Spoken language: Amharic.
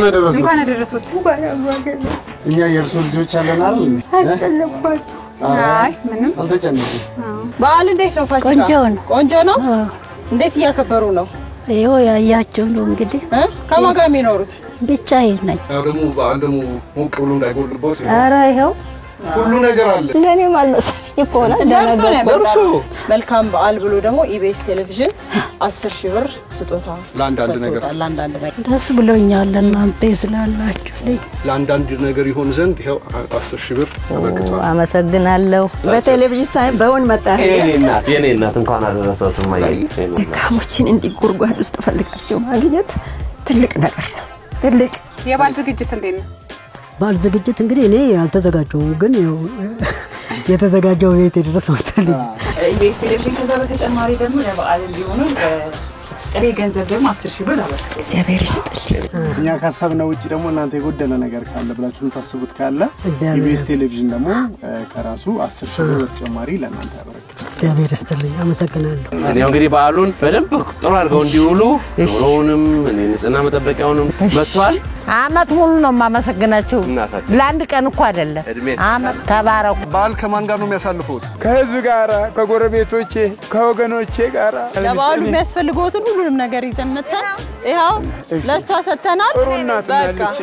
አደረሱት እንኳን አደረሱት እኛ የእርሱ ልጆች አለን አይደል አጨለባችሁ አይ ምንም አልተጨነቁም በዓል እንዴት ነው ፋሲካ ቆንጆ ነው እንዴት ያከበሩ ነው ይሄው ያያችሁ ነው እንግዲህ ከማን ጋር የሚኖሩት ብቻዬን ነኝ ደግሞ በዓል ደግሞ ሞቅ ብሎ እንዳይጎልቦት ኧረ ይሄው ሁሉ ነገር አለ ለኔ ማለት ይቆላ ደርሶ መልካም በዓል ብሎ ደግሞ ኢቢኤስ ቴሌቪዥን 10,000 ብር ስጦታ ለአንዳንድ ነገር ደስ ብሎኛል እናንተ ስላላችሁ ለአንዳንድ ነገር ይሆን ዘንድ ይሄው 10,000 ብር ተበርክቷል አመሰግናለሁ በቴሌቪዥን ሳይ በውን መጣ የኔ እናት እንኳን አደረሳችሁ ማይ ደካሞችን እንዲጉርጓድ ውስጥ ፈልጋቸው ማግኘት ትልቅ ነገር ነው ትልቅ የባል ዝግጅት እንዴት ነው ባል ዝግጅት እንግዲህ እኔ ያልተዘጋጀው ግን ያው የተዘጋጀው ቤት ድረስ ወጣልኝ ኢቢኤስ ቴሌቪዥን ከዛ በተጨማሪ ደግሞ ለበዓል እንዲሆኑ ጥሬ ገንዘብ ደግሞ 10,000 ብር አበረከተ እግዚአብሔር ይስጥልኝ እኛ ካሰብነው ውጪ ደግሞ እናንተ የጎደለ ነገር ካለ ብላችሁ ታስቡት ካለ ኢቢኤስ ቴሌቪዥን ደግሞ ከራሱ 10,000 ብር በተጨማሪ ለእናንተ ያበረክታል እግዚአብሔር ይስጥልኝ አመሰግናለሁ እኔው እንግዲህ በዓሉን በደንብ ጥሩ አድርገው እንዲውሉ ኑሮውንም ንጽህና መጠበቂያውንም መጥቷል አመት ሙሉ ነው ማመሰግናችሁ ለአንድ ቀን እኮ አይደለም አመት ተባረኩ በዓል ከማን ጋር ነው የሚያሳልፉት ከህዝብ ጋር ከጎረቤቶቼ ከወገኖቼ ጋር ለበዓሉ የሚያስፈልጉትን ሁሉንም ነገር ይዘን መጣን ይሄው ለሷ ሰተናል በቃ